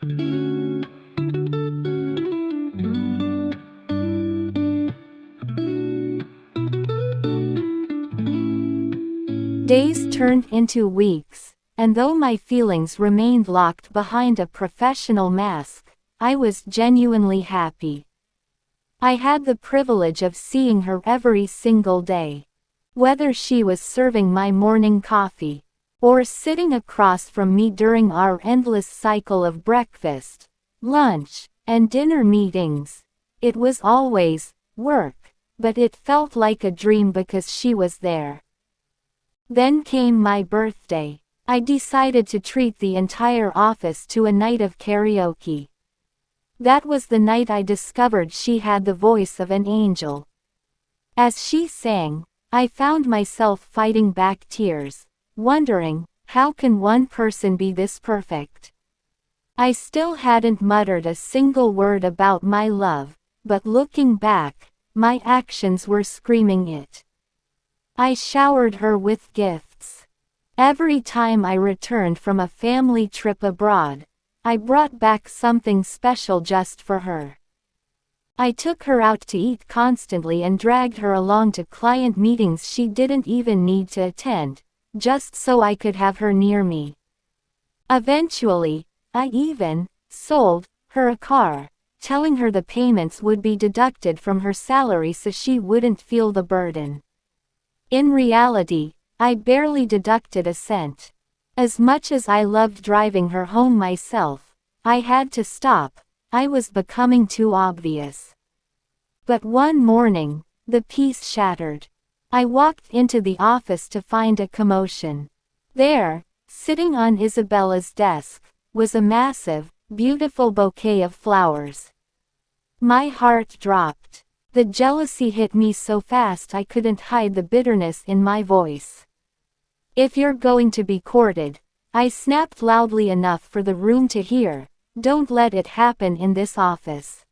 Days turned into weeks, and though my feelings remained locked behind a professional mask, I was genuinely happy. I had the privilege of seeing her every single day. Whether she was serving my morning coffee, or sitting across from me during our endless cycle of breakfast, lunch, and dinner meetings, it was always work, but it felt like a dream because she was there. Then came my birthday. I decided to treat the entire office to a night of karaoke. That was the night I discovered she had the voice of an angel. As she sang, I found myself fighting back tears, wondering, how can one person be this perfect? I still hadn't muttered a single word about my love, but looking back, my actions were screaming it. I showered her with gifts. Every time I returned from a family trip abroad, I brought back something special just for her. I took her out to eat constantly and dragged her along to client meetings she didn't even need to attend, just so I could have her near me. Eventually, I even sold her a car, telling her the payments would be deducted from her salary so she wouldn't feel the burden. In reality, I barely deducted a cent. As much as I loved driving her home myself, I had to stop. I was becoming too obvious. But one morning, the peace shattered. I walked into the office to find a commotion. There, sitting on Isabella's desk, was a massive, beautiful bouquet of flowers. My heart dropped. The jealousy hit me so fast I couldn't hide the bitterness in my voice. "If you're going to be courted," I snapped loudly enough for the room to hear, "don't let it happen in this office."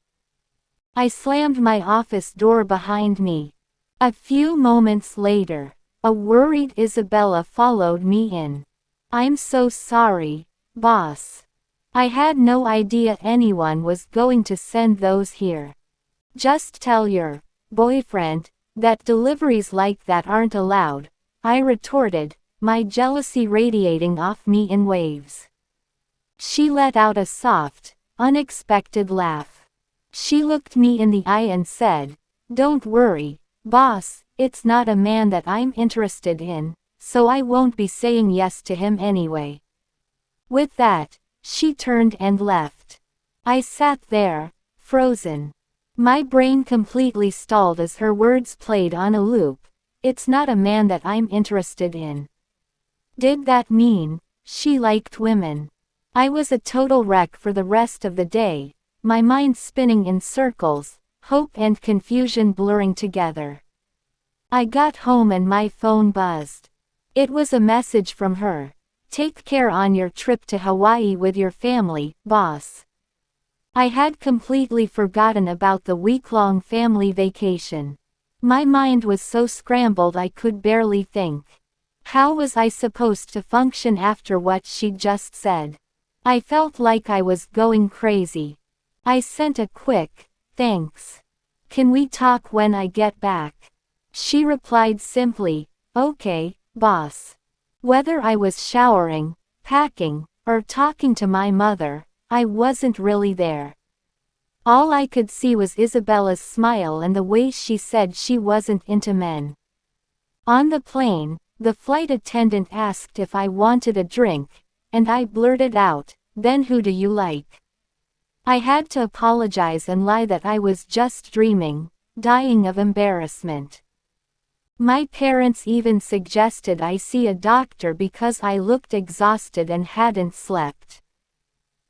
I slammed my office door behind me. A few moments later, a worried Isabella followed me in. "I'm so sorry, boss. I had no idea anyone was going to send those here. Just tell your boyfriend that deliveries like that aren't allowed," I retorted, my jealousy radiating off me in waves. She let out a soft, unexpected laugh. She looked me in the eye and said, "Don't worry, boss, it's not a man that I'm interested in, so I won't be saying yes to him anyway." With that, she turned and left. I sat there, frozen. My brain completely stalled as her words played on a loop. "It's not a man that I'm interested in." Did that mean she liked women? I was a total wreck for the rest of the day, my mind spinning in circles, hope and confusion blurring together. I got home and my phone buzzed. It was a message from her. "Take care on your trip to Hawaii with your family, boss." I had completely forgotten about the week-long family vacation. My mind was so scrambled I could barely think. How was I supposed to function after what she'd just said? I felt like I was going crazy. I sent a quick, "Thanks. Can we talk when I get back?" She replied simply, "Okay, boss." Whether I was showering, packing, or talking to my mother, I wasn't really there. All I could see was Isabella's smile and the way she said she wasn't into men. On the plane, the flight attendant asked if I wanted a drink, and I blurted out, "Then who do you like?" I had to apologize and lie that I was just dreaming, dying of embarrassment. My parents even suggested I see a doctor because I looked exhausted and hadn't slept.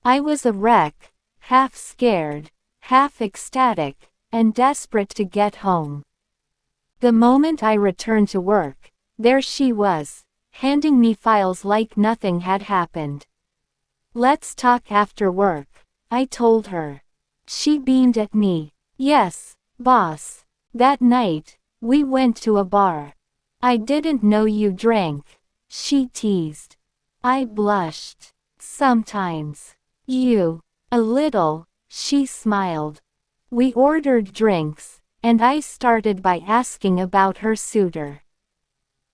I was a wreck, half scared, half ecstatic, and desperate to get home. The moment I returned to work, there she was, handing me files like nothing had happened. "Let's talk after work," I told her. She beamed at me. "Yes, boss." That night, we went to a bar. "I didn't know you drank," she teased. I blushed. "Sometimes." "You A little, she smiled. We ordered drinks, and I started by asking about her suitor.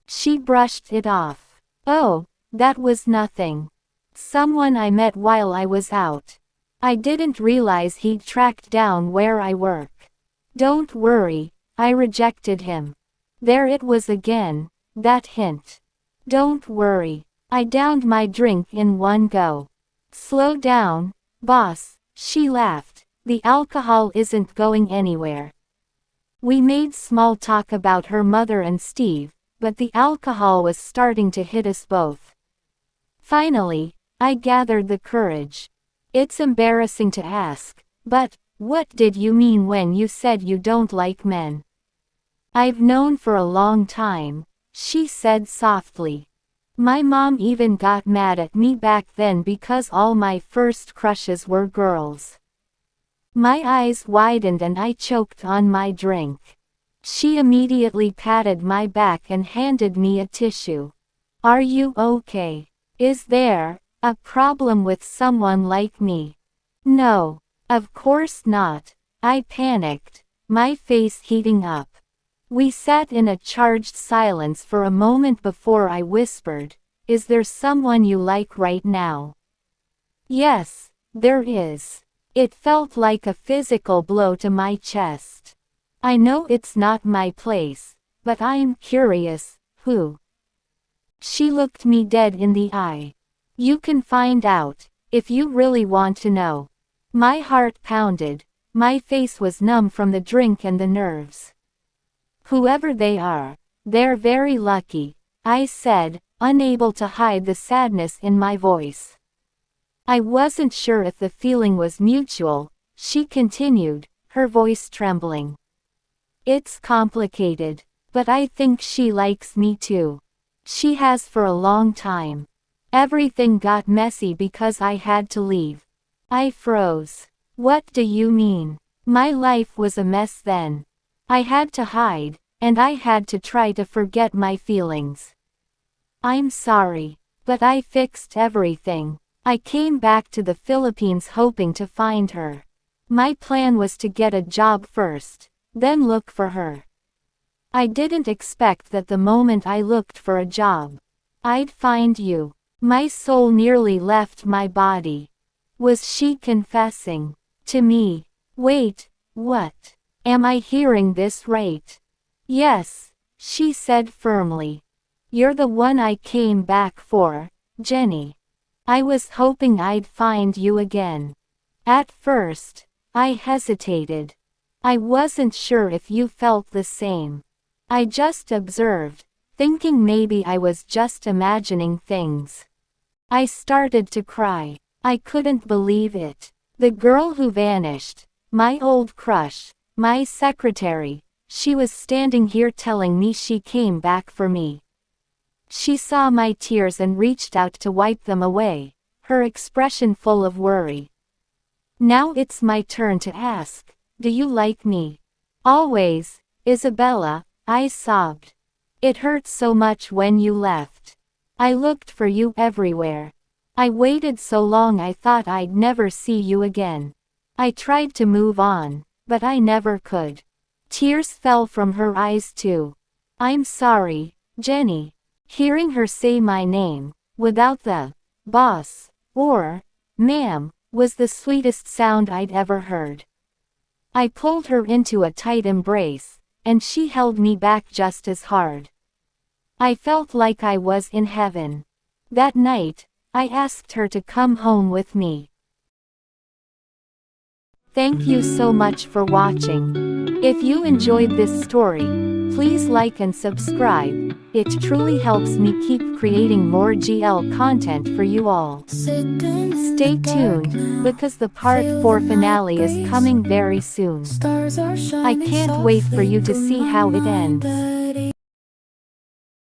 She brushed it off. Oh, that was nothing. Someone I met while I was out. I didn't realize he'd tracked down where I work. Don't worry, I rejected him. There it was again, that hint. Don't worry. I downed my drink in one go. Slow down, boss, she laughed. The alcohol isn't going anywhere. We made small talk about her mother and Steve, but the alcohol was starting to hit us both. Finally, I gathered the courage. It's embarrassing to ask, but what did you mean when you said you don't like men? I've known for a long time, she said softly. My mom even got mad at me back then because all my first crushes were girls. My eyes widened and I choked on my drink. She immediately patted my back and handed me a tissue. Are you okay? Is there a problem with someone like me? No, of course not. I panicked, my face heating up. We sat in a charged silence for a moment before I whispered, "Is there someone you like right now?" Yes, there is. It felt like a physical blow to my chest. I know it's not my place, but I'm curious, who? She looked me dead in the eye. You can find out, if you really want to know. My heart pounded, my face was numb from the drink and the nerves. Whoever they are, they're very lucky, I said, unable to hide the sadness in my voice. I wasn't sure if the feeling was mutual, she continued, her voice trembling. It's complicated, but I think she likes me too. She has for a long time. Everything got messy because I had to leave. I froze. What do you mean? My life was a mess then. I had to hide, and I had to try to forget my feelings. I'm sorry, but I fixed everything. I came back to the Philippines hoping to find her. My plan was to get a job first, then look for her. I didn't expect that the moment I looked for a job, I'd find you. My soul nearly left my body. Was she confessing to me? Wait, what? Am I hearing this right? Yes, she said firmly. You're the one I came back for, Jenny. I was hoping I'd find you again. At first, I hesitated. I wasn't sure if you felt the same. I just observed, thinking maybe I was just imagining things. I started to cry. I couldn't believe it. The girl who vanished, my old crush, my secretary, she was standing here telling me she came back for me. She saw my tears and reached out to wipe them away, her expression full of worry. Now it's my turn to ask, do you like me? Always, Isabella, I sobbed. It hurt so much when you left. I looked for you everywhere. I waited so long I thought I'd never see you again. I tried to move on, but I never could. Tears fell from her eyes too. I'm sorry, Jenny. Hearing her say my name, without the boss, or ma'am, was the sweetest sound I'd ever heard. I pulled her into a tight embrace, and she held me back just as hard. I felt like I was in heaven. That night, I asked her to come home with me. Thank you so much for watching. If you enjoyed this story, please like and subscribe. It truly helps me keep creating more GL content for you all. Stay tuned, because the part 4 finale is coming very soon. I can't wait for you to see how it ends.